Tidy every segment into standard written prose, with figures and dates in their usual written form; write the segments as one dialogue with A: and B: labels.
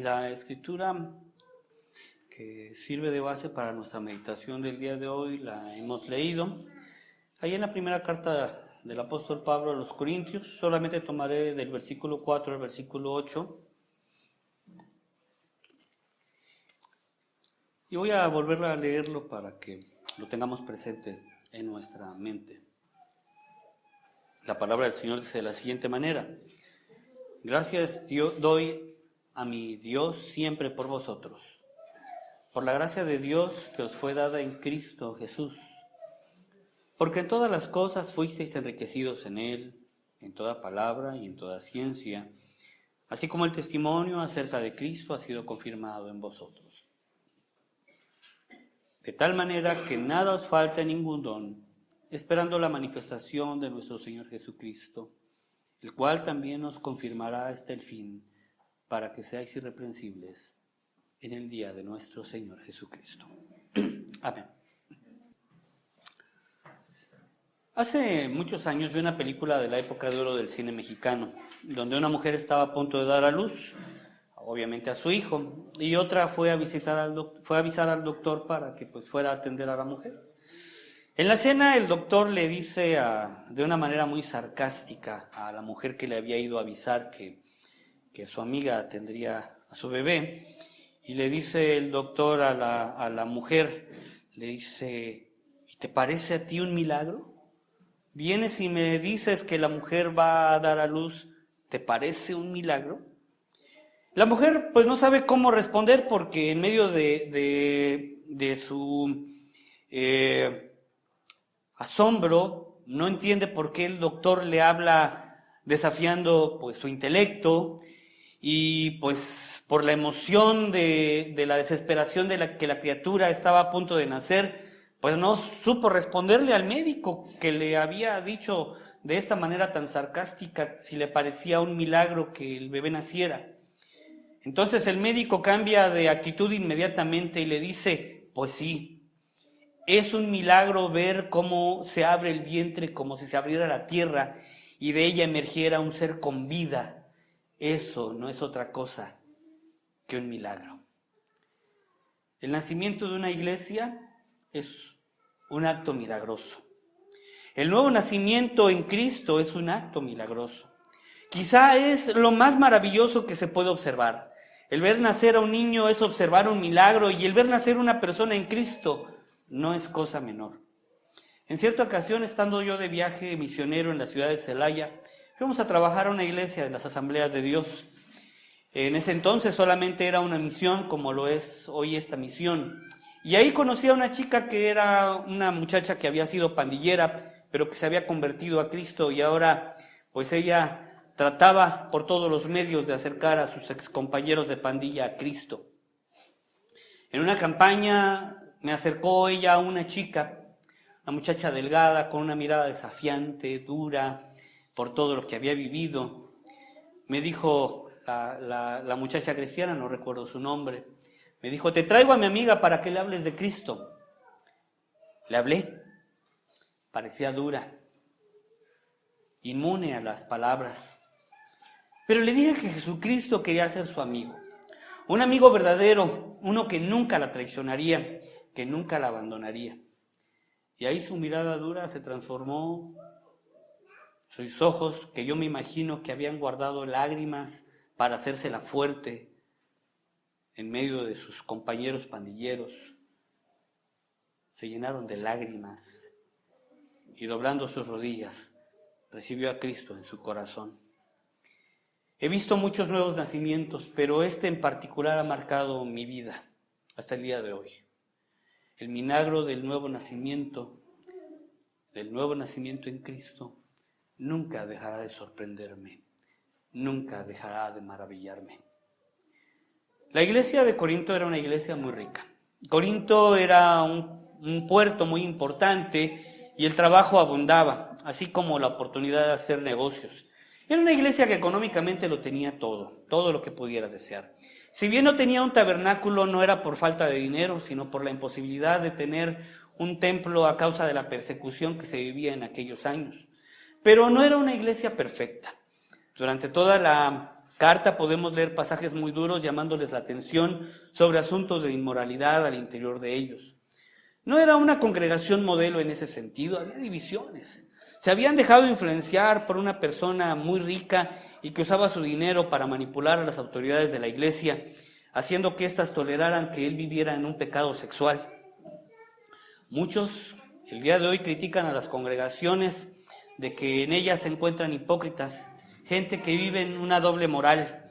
A: La escritura que sirve de base para nuestra meditación del día de hoy la hemos leído. Ahí en la primera carta del apóstol Pablo a los Corintios, solamente tomaré del versículo 4 al versículo 8. Y voy a volver a leerlo para que lo tengamos presente en nuestra mente. La palabra del Señor dice de la siguiente manera: Gracias doy a mi Dios siempre por vosotros, por la gracia de Dios que os fue dada en Cristo Jesús, porque en todas las cosas fuisteis enriquecidos en Él, en toda palabra y en toda ciencia, así como el testimonio acerca de Cristo ha sido confirmado en vosotros. De tal manera que nada os falte ningún don, esperando la manifestación de nuestro Señor Jesucristo, el cual también os confirmará hasta el fin, para que seáis irreprensibles en el día de nuestro Señor Jesucristo. Amén. Hace muchos años vi una película de la época de oro del cine mexicano, donde una mujer estaba a punto de dar a luz, obviamente a su hijo, y otra fue a avisar al doctor para que fuera a atender a la mujer. En la escena el doctor le dice de una manera muy sarcástica a la mujer que le había ido a avisar que su amiga atendería a su bebé, y le dice el doctor a la mujer, le dice: ¿y te parece a ti un milagro? Vienes y me dices que la mujer va a dar a luz, ¿te parece un milagro? La mujer no sabe cómo responder, porque en medio de su asombro no entiende por qué el doctor le habla desafiando su intelecto, y por la emoción de la desesperación de que la criatura estaba a punto de nacer, no supo responderle al médico que le había dicho de esta manera tan sarcástica si le parecía un milagro que el bebé naciera. Entonces el médico cambia de actitud inmediatamente y le dice: pues sí, es un milagro ver cómo se abre el vientre, como si se abriera la tierra y de ella emergiera un ser con vida. Eso no es otra cosa que un milagro. El nacimiento de una iglesia es un acto milagroso. El nuevo nacimiento en Cristo es un acto milagroso. Quizá es lo más maravilloso que se puede observar. El ver nacer a un niño es observar un milagro, y el ver nacer una persona en Cristo no es cosa menor. En cierta ocasión, estando yo de viaje misionero en la ciudad de Celaya, fuimos a trabajar a una iglesia de las Asambleas de Dios. En ese entonces solamente era una misión, como lo es hoy esta misión. Y ahí conocí a una chica que era una muchacha que había sido pandillera, pero que se había convertido a Cristo, y ahora ella trataba por todos los medios de acercar a sus excompañeros de pandilla a Cristo. En una campaña me acercó ella a una chica, una muchacha delgada, con una mirada desafiante, dura, por todo lo que había vivido. Me dijo la muchacha cristiana, no recuerdo su nombre, me dijo: te traigo a mi amiga para que le hables de Cristo. Le hablé, parecía dura, inmune a las palabras, pero le dije que Jesucristo quería ser su amigo, un amigo verdadero, uno que nunca la traicionaría, que nunca la abandonaría. Y ahí su mirada dura se transformó, sus ojos, que yo me imagino que habían guardado lágrimas para hacérsela fuerte en medio de sus compañeros pandilleros, se llenaron de lágrimas, y doblando sus rodillas recibió a Cristo en su corazón. He visto muchos nuevos nacimientos, pero este en particular ha marcado mi vida hasta el día de hoy. El milagro del nuevo nacimiento en Cristo, nunca dejará de sorprenderme, nunca dejará de maravillarme. La iglesia de Corinto era una iglesia muy rica. Corinto era un puerto muy importante, y el trabajo abundaba, así como la oportunidad de hacer negocios. Era una iglesia que económicamente lo tenía todo lo que pudiera desear. Si bien no tenía un tabernáculo, no era por falta de dinero, sino por la imposibilidad de tener un templo a causa de la persecución que se vivía en aquellos años. Pero no era una iglesia perfecta. Durante toda la carta podemos leer pasajes muy duros llamándoles la atención sobre asuntos de inmoralidad al interior de ellos. No era una congregación modelo en ese sentido, había divisiones. Se habían dejado influenciar por una persona muy rica y que usaba su dinero para manipular a las autoridades de la iglesia, haciendo que éstas toleraran que él viviera en un pecado sexual. Muchos el día de hoy critican a las congregaciones de que en ellas se encuentran hipócritas, gente que vive en una doble moral,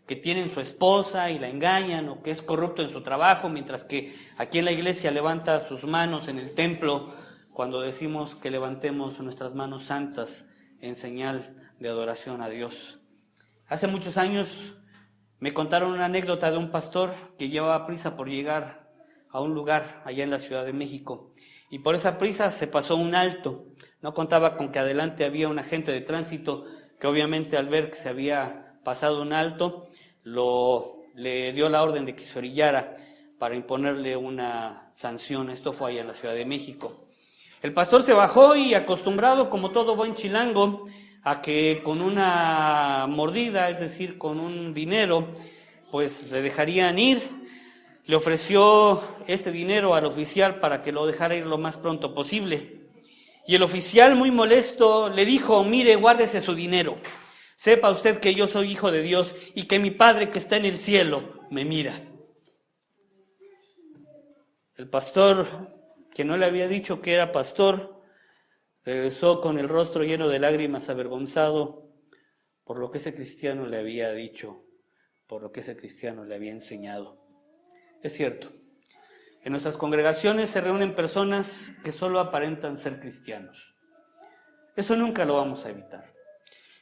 A: que tienen su esposa y la engañan, o que es corrupto en su trabajo, mientras que aquí en la iglesia levanta sus manos en el templo cuando decimos que levantemos nuestras manos santas en señal de adoración a Dios. Hace muchos años me contaron una anécdota de un pastor que llevaba prisa por llegar a un lugar allá en la Ciudad de México, y por esa prisa se pasó un alto. No contaba con que adelante había un agente de tránsito que obviamente al ver que se había pasado un alto, le dio la orden de que se orillara para imponerle una sanción. Esto fue allá en la Ciudad de México. El pastor se bajó y, acostumbrado como todo buen chilango a que con una mordida, es decir, con un dinero, pues le dejarían ir, le ofreció este dinero al oficial para que lo dejara ir lo más pronto posible. Y el oficial, muy molesto, le dijo: mire, guárdese su dinero. Sepa usted que yo soy hijo de Dios y que mi Padre que está en el cielo me mira. El pastor, que no le había dicho que era pastor, regresó con el rostro lleno de lágrimas, avergonzado por lo que ese cristiano le había dicho, por lo que ese cristiano le había enseñado. Es cierto, en nuestras congregaciones se reúnen personas que solo aparentan ser cristianos. Eso nunca lo vamos a evitar.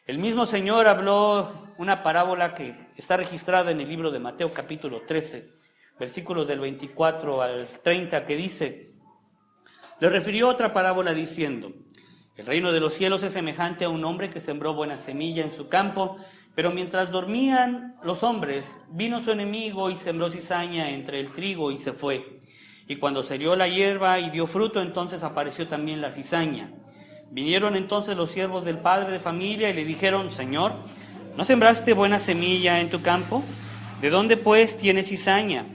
A: El mismo Señor habló una parábola que está registrada en el libro de Mateo capítulo 13, versículos del 24 al 30, que dice: le refirió otra parábola diciendo: el reino de los cielos es semejante a un hombre que sembró buena semilla en su campo, pero mientras dormían los hombres, vino su enemigo y sembró cizaña entre el trigo y se fue. Y cuando salió la hierba y dio fruto, entonces apareció también la cizaña. Vinieron entonces los siervos del padre de familia y le dijeron: Señor, ¿no sembraste buena semilla en tu campo? ¿De dónde pues tienes cizaña?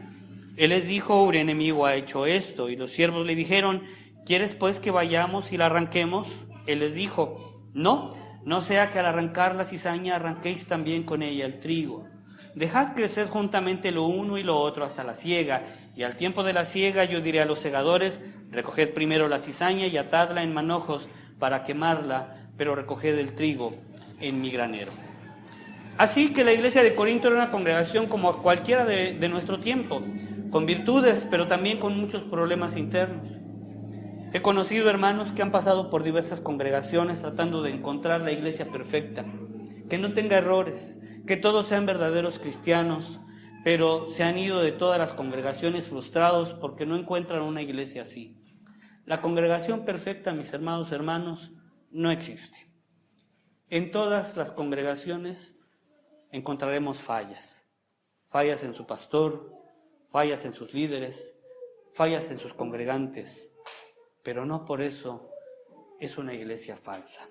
A: Él les dijo: un enemigo ha hecho esto. Y los siervos le dijeron: ¿quieres pues que vayamos y la arranquemos? Él les dijo: no sea que al arrancar la cizaña arranquéis también con ella el trigo. Dejad crecer juntamente lo uno y lo otro hasta la siega, y al tiempo de la siega yo diré a los segadores: recoged primero la cizaña y atadla en manojos para quemarla, pero recoged el trigo en mi granero. Así que la iglesia de Corinto era una congregación como cualquiera de nuestro tiempo, con virtudes, pero también con muchos problemas internos. He conocido hermanos que han pasado por diversas congregaciones tratando de encontrar la iglesia perfecta, que no tenga errores, que todos sean verdaderos cristianos, pero se han ido de todas las congregaciones frustrados porque no encuentran una iglesia así. La congregación perfecta, mis hermanos, no existe. En todas las congregaciones encontraremos fallas en su pastor, fallas en sus líderes, fallas en sus congregantes, pero no por eso es una iglesia falsa.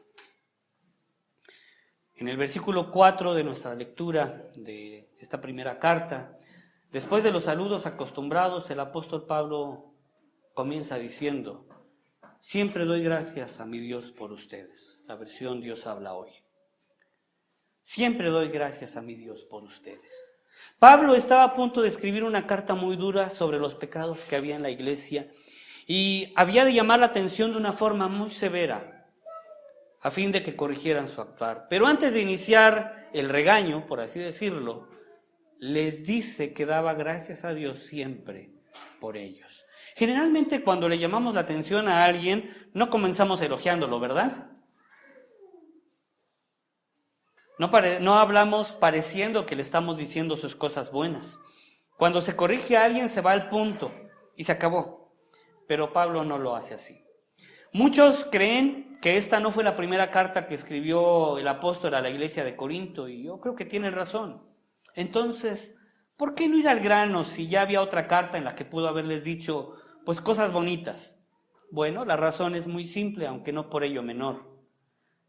A: En el versículo 4 de nuestra lectura de esta primera carta, después de los saludos acostumbrados, el apóstol Pablo comienza diciendo: siempre doy gracias a mi Dios por ustedes. La versión Dios habla hoy. Siempre doy gracias a mi Dios por ustedes. Pablo estaba a punto de escribir una carta muy dura sobre los pecados que había en la iglesia y había de llamar la atención de una forma muy severa a fin de que corrigieran su actuar. Pero antes de iniciar el regaño, por así decirlo, les dice que daba gracias a Dios siempre por ellos. Generalmente cuando le llamamos la atención a alguien, no comenzamos elogiándolo, ¿verdad? No hablamos pareciendo que le estamos diciendo sus cosas buenas. Cuando se corrige a alguien se va al punto y se acabó. Pero Pablo no lo hace así. Muchos creen que esta no fue la primera carta que escribió el apóstol a la iglesia de Corinto, y yo creo que tienen razón. Entonces, ¿por qué no ir al grano si ya había otra carta en la que pudo haberles dicho pues cosas bonitas? Bueno, la razón es muy simple, aunque no por ello menor.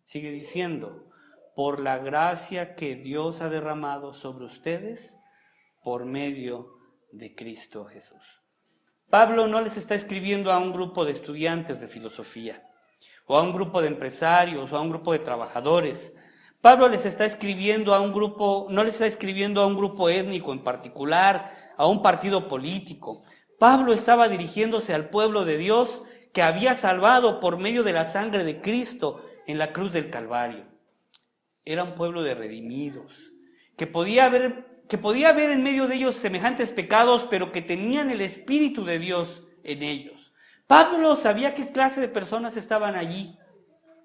A: Sigue diciendo: por la gracia que Dios ha derramado sobre ustedes por medio de Cristo Jesús. Pablo no les está escribiendo a un grupo de estudiantes de filosofía, o a un grupo de empresarios, o a un grupo de trabajadores. Pablo les está escribiendo a un grupo, no les está escribiendo a un grupo étnico en particular, a un partido político. Pablo estaba dirigiéndose al pueblo de Dios que había salvado por medio de la sangre de Cristo en la cruz del Calvario. Era un pueblo de redimidos, que podía haber en medio de ellos semejantes pecados, pero que tenían el Espíritu de Dios en ellos. Pablo sabía qué clase de personas estaban allí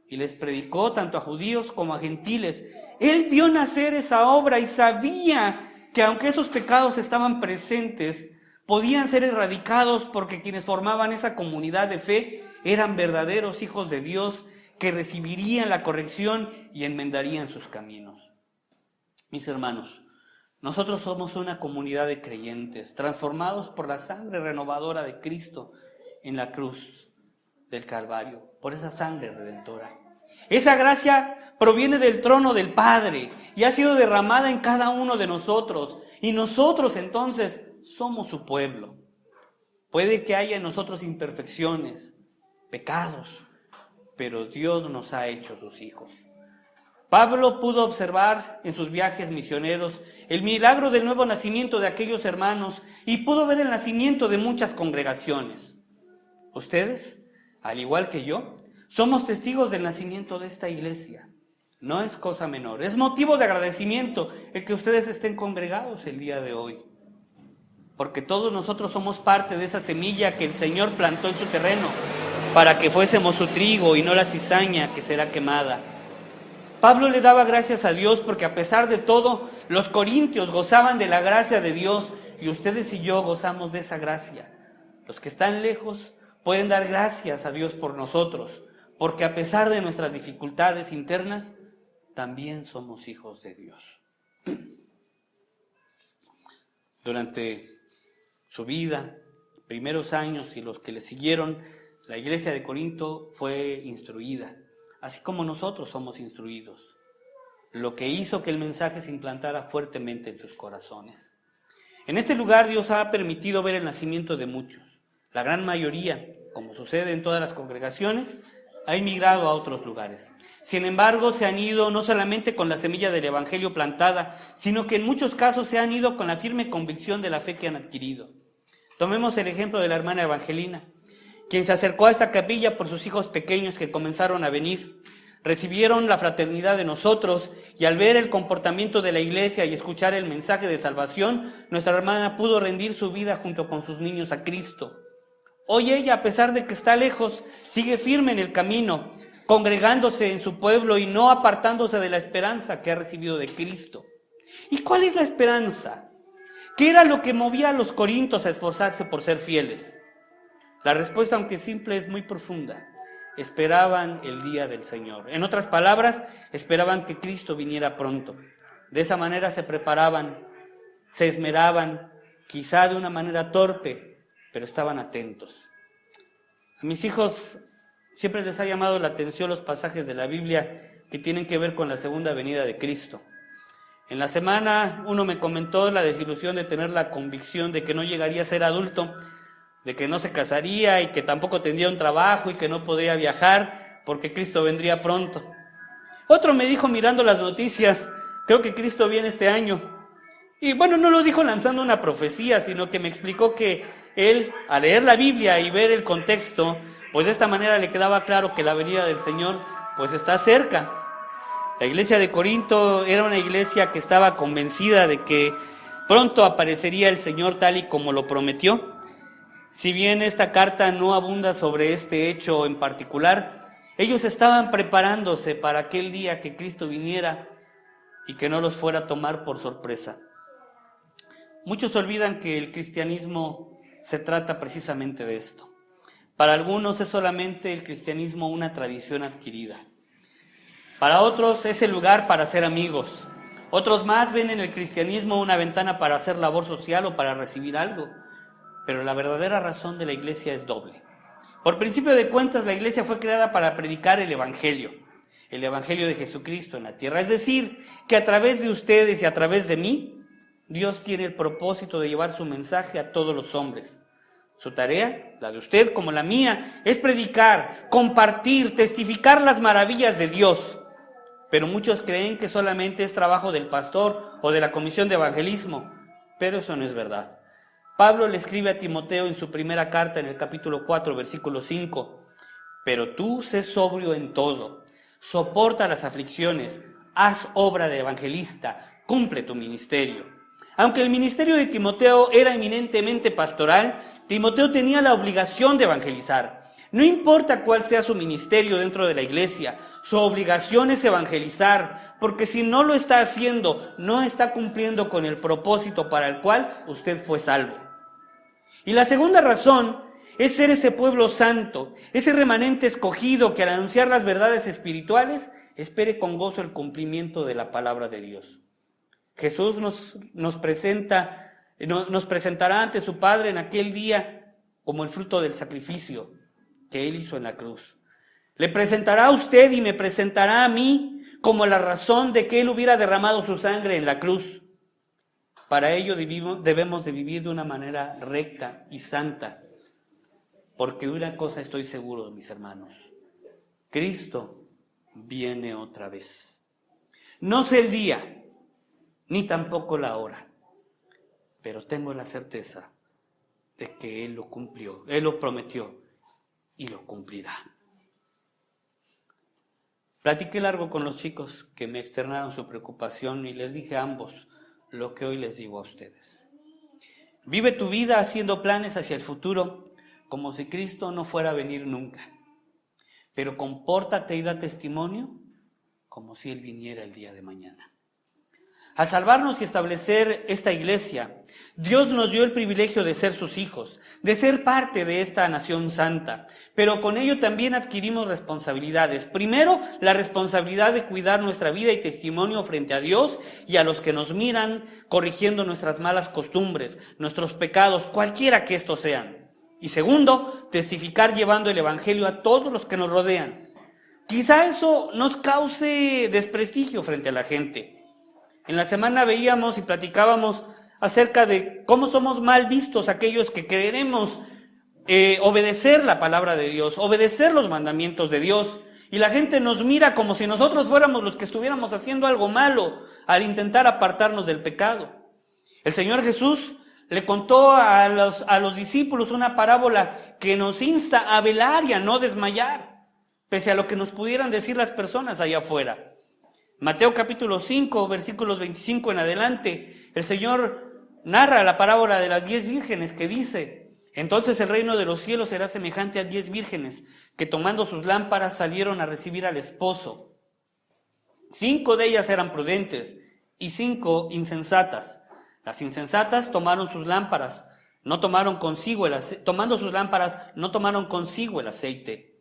A: y les predicó tanto a judíos como a gentiles. Él vio nacer esa obra y sabía que aunque esos pecados estaban presentes, podían ser erradicados porque quienes formaban esa comunidad de fe eran verdaderos hijos de Dios que recibirían la corrección y enmendarían sus caminos. Mis hermanos, nosotros somos una comunidad de creyentes, transformados por la sangre renovadora de Cristo en la cruz del Calvario, por esa sangre redentora. Esa gracia proviene del trono del Padre y ha sido derramada en cada uno de nosotros, y nosotros entonces somos su pueblo. Puede que haya en nosotros imperfecciones, pecados, pero Dios nos ha hecho sus hijos. Pablo pudo observar en sus viajes misioneros el milagro del nuevo nacimiento de aquellos hermanos y pudo ver el nacimiento de muchas congregaciones. Ustedes, al igual que yo, somos testigos del nacimiento de esta iglesia. No es cosa menor, es motivo de agradecimiento el que ustedes estén congregados el día de hoy, porque todos nosotros somos parte de esa semilla que el Señor plantó en su terreno para que fuésemos su trigo y no la cizaña que será quemada. Pablo le daba gracias a Dios porque a pesar de todo, los corintios gozaban de la gracia de Dios y ustedes y yo gozamos de esa gracia. Los que están lejos pueden dar gracias a Dios por nosotros, porque a pesar de nuestras dificultades internas, también somos hijos de Dios. Durante su vida, primeros años y los que le siguieron, la iglesia de Corinto fue instruida, así como nosotros somos instruidos, lo que hizo que el mensaje se implantara fuertemente en sus corazones. En este lugar Dios ha permitido ver el nacimiento de muchos. La gran mayoría, como sucede en todas las congregaciones, ha emigrado a otros lugares. Sin embargo, se han ido no solamente con la semilla del evangelio plantada, sino que en muchos casos se han ido con la firme convicción de la fe que han adquirido. Tomemos el ejemplo de la hermana Evangelina, quien se acercó a esta capilla por sus hijos pequeños que comenzaron a venir. Recibieron la fraternidad de nosotros y al ver el comportamiento de la iglesia y escuchar el mensaje de salvación, nuestra hermana pudo rendir su vida junto con sus niños a Cristo. Hoy ella, a pesar de que está lejos, sigue firme en el camino, congregándose en su pueblo y no apartándose de la esperanza que ha recibido de Cristo. ¿Y cuál es la esperanza? ¿Qué era lo que movía a los corintios a esforzarse por ser fieles? La respuesta, aunque simple, es muy profunda. Esperaban el día del Señor. En otras palabras, esperaban que Cristo viniera pronto. De esa manera se preparaban, se esmeraban, quizá de una manera torpe, pero estaban atentos. A mis hijos siempre les ha llamado la atención los pasajes de la Biblia que tienen que ver con la segunda venida de Cristo. En la semana uno me comentó la desilusión de tener la convicción de que no llegaría a ser adulto, de que no se casaría y que tampoco tendría un trabajo y que no podría viajar porque Cristo vendría pronto. Otro me dijo mirando las noticias, creo que Cristo viene este año. Y bueno, no lo dijo lanzando una profecía, sino que me explicó que él, al leer la Biblia y ver el contexto, pues de esta manera le quedaba claro que la venida del Señor pues está cerca. La iglesia de Corinto era una iglesia que estaba convencida de que pronto aparecería el Señor tal y como lo prometió. Si bien esta carta no abunda sobre este hecho en particular, ellos estaban preparándose para aquel día que Cristo viniera y que no los fuera a tomar por sorpresa. Muchos olvidan que el cristianismo se trata precisamente de esto. Para algunos es solamente el cristianismo una tradición adquirida. Para otros es el lugar para hacer amigos. Otros más ven en el cristianismo una ventana para hacer labor social o para recibir algo. Pero la verdadera razón de la iglesia es doble. Por principio de cuentas, la iglesia fue creada para predicar el evangelio. el evangelio de Jesucristo en la tierra. Es decir, que a través de ustedes y a través de mí, Dios tiene el propósito de llevar su mensaje a todos los hombres. Su tarea, la de usted como la mía, es predicar, compartir, testificar las maravillas de Dios. Pero muchos creen que solamente es trabajo del pastor o de la comisión de evangelismo, pero eso no es verdad. Pablo le escribe a Timoteo en su primera carta, en el capítulo 4, versículo 5, pero tú sé sobrio en todo, soporta las aflicciones, haz obra de evangelista, cumple tu ministerio. Aunque el ministerio de Timoteo era eminentemente pastoral, Timoteo tenía la obligación de evangelizar. No importa cuál sea su ministerio dentro de la iglesia, su obligación es evangelizar, porque si no lo está haciendo, no está cumpliendo con el propósito para el cual usted fue salvo. Y la segunda razón es ser ese pueblo santo, ese remanente escogido que al anunciar las verdades espirituales espere con gozo el cumplimiento de la palabra de Dios. Jesús nos presentará ante su Padre en aquel día como el fruto del sacrificio que Él hizo en la cruz. Le presentará a usted y me presentará a mí como la razón de que Él hubiera derramado su sangre en la cruz. Para ello debemos de vivir de una manera recta y santa, porque de una cosa estoy seguro, mis hermanos: Cristo viene otra vez. No sé el día, ni tampoco la hora, pero tengo la certeza de que Él lo cumplió, Él lo prometió y lo cumplirá. Platiqué largo con los chicos que me externaron su preocupación y les dije a ambos lo que hoy les digo a ustedes. Vive tu vida haciendo planes hacia el futuro como si Cristo no fuera a venir nunca, pero compórtate y da testimonio como si Él viniera el día de mañana. Al salvarnos y establecer esta iglesia, Dios nos dio el privilegio de ser sus hijos, de ser parte de esta nación santa, pero con ello también adquirimos responsabilidades. Primero, la responsabilidad de cuidar nuestra vida y testimonio frente a Dios y a los que nos miran, corrigiendo nuestras malas costumbres, nuestros pecados, cualquiera que estos sean. Y segundo, testificar llevando el evangelio a todos los que nos rodean. Quizá eso nos cause desprestigio frente a la gente. En la semana veíamos y platicábamos acerca de cómo somos mal vistos aquellos que queremos obedecer la palabra de Dios, obedecer los mandamientos de Dios. Y la gente nos mira como si nosotros fuéramos los que estuviéramos haciendo algo malo al intentar apartarnos del pecado. El Señor Jesús le contó a los discípulos una parábola que nos insta a velar y a no desmayar, pese a lo que nos pudieran decir las personas allá afuera. Mateo capítulo 5, versículos 25 en adelante, el Señor narra la parábola de las 10 vírgenes que dice: entonces el reino de los cielos será semejante a 10 vírgenes que tomando sus lámparas salieron a recibir al esposo. 5 de ellas eran prudentes y 5 insensatas. Las insensatas tomaron sus lámparas, tomando sus lámparas no tomaron consigo el aceite.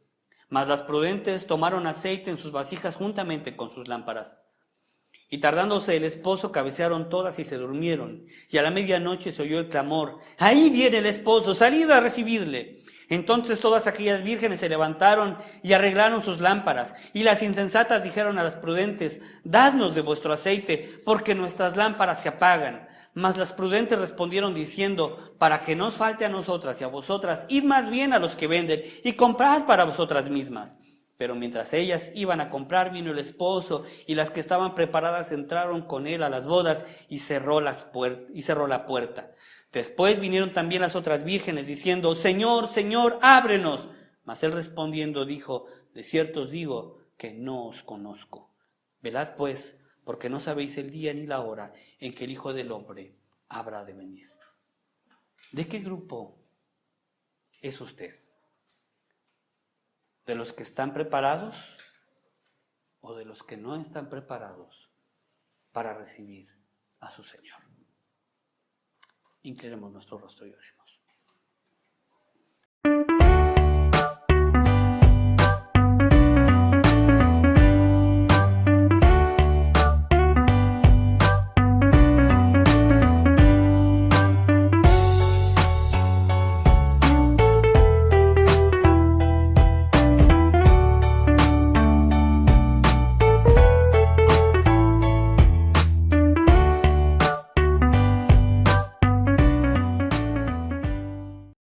A: Mas las prudentes tomaron aceite en sus vasijas juntamente con sus lámparas. Y tardándose el esposo, cabecearon todas y se durmieron. Y a la medianoche se oyó el clamor: ¡ahí viene el esposo! ¡Salid a recibirle! Entonces todas aquellas vírgenes se levantaron y arreglaron sus lámparas. Y las insensatas dijeron a las prudentes: dadnos de vuestro aceite, porque nuestras lámparas se apagan. Mas las prudentes respondieron diciendo: para que no os falte a nosotras y a vosotras, id más bien a los que venden y comprad para vosotras mismas. Pero mientras ellas iban a comprar, vino el esposo, y las que estaban preparadas entraron con él a las bodas y cerró la puerta. Después vinieron también las otras vírgenes diciendo: Señor, Señor, ábrenos. Mas él respondiendo dijo: de cierto os digo que no os conozco. Velad pues, porque no sabéis el día ni la hora en que el Hijo del Hombre habrá de venir. ¿De qué grupo es usted? ¿De los que están preparados o de los que no están preparados para recibir a su Señor? Inclinemos nuestro rostro y oremos.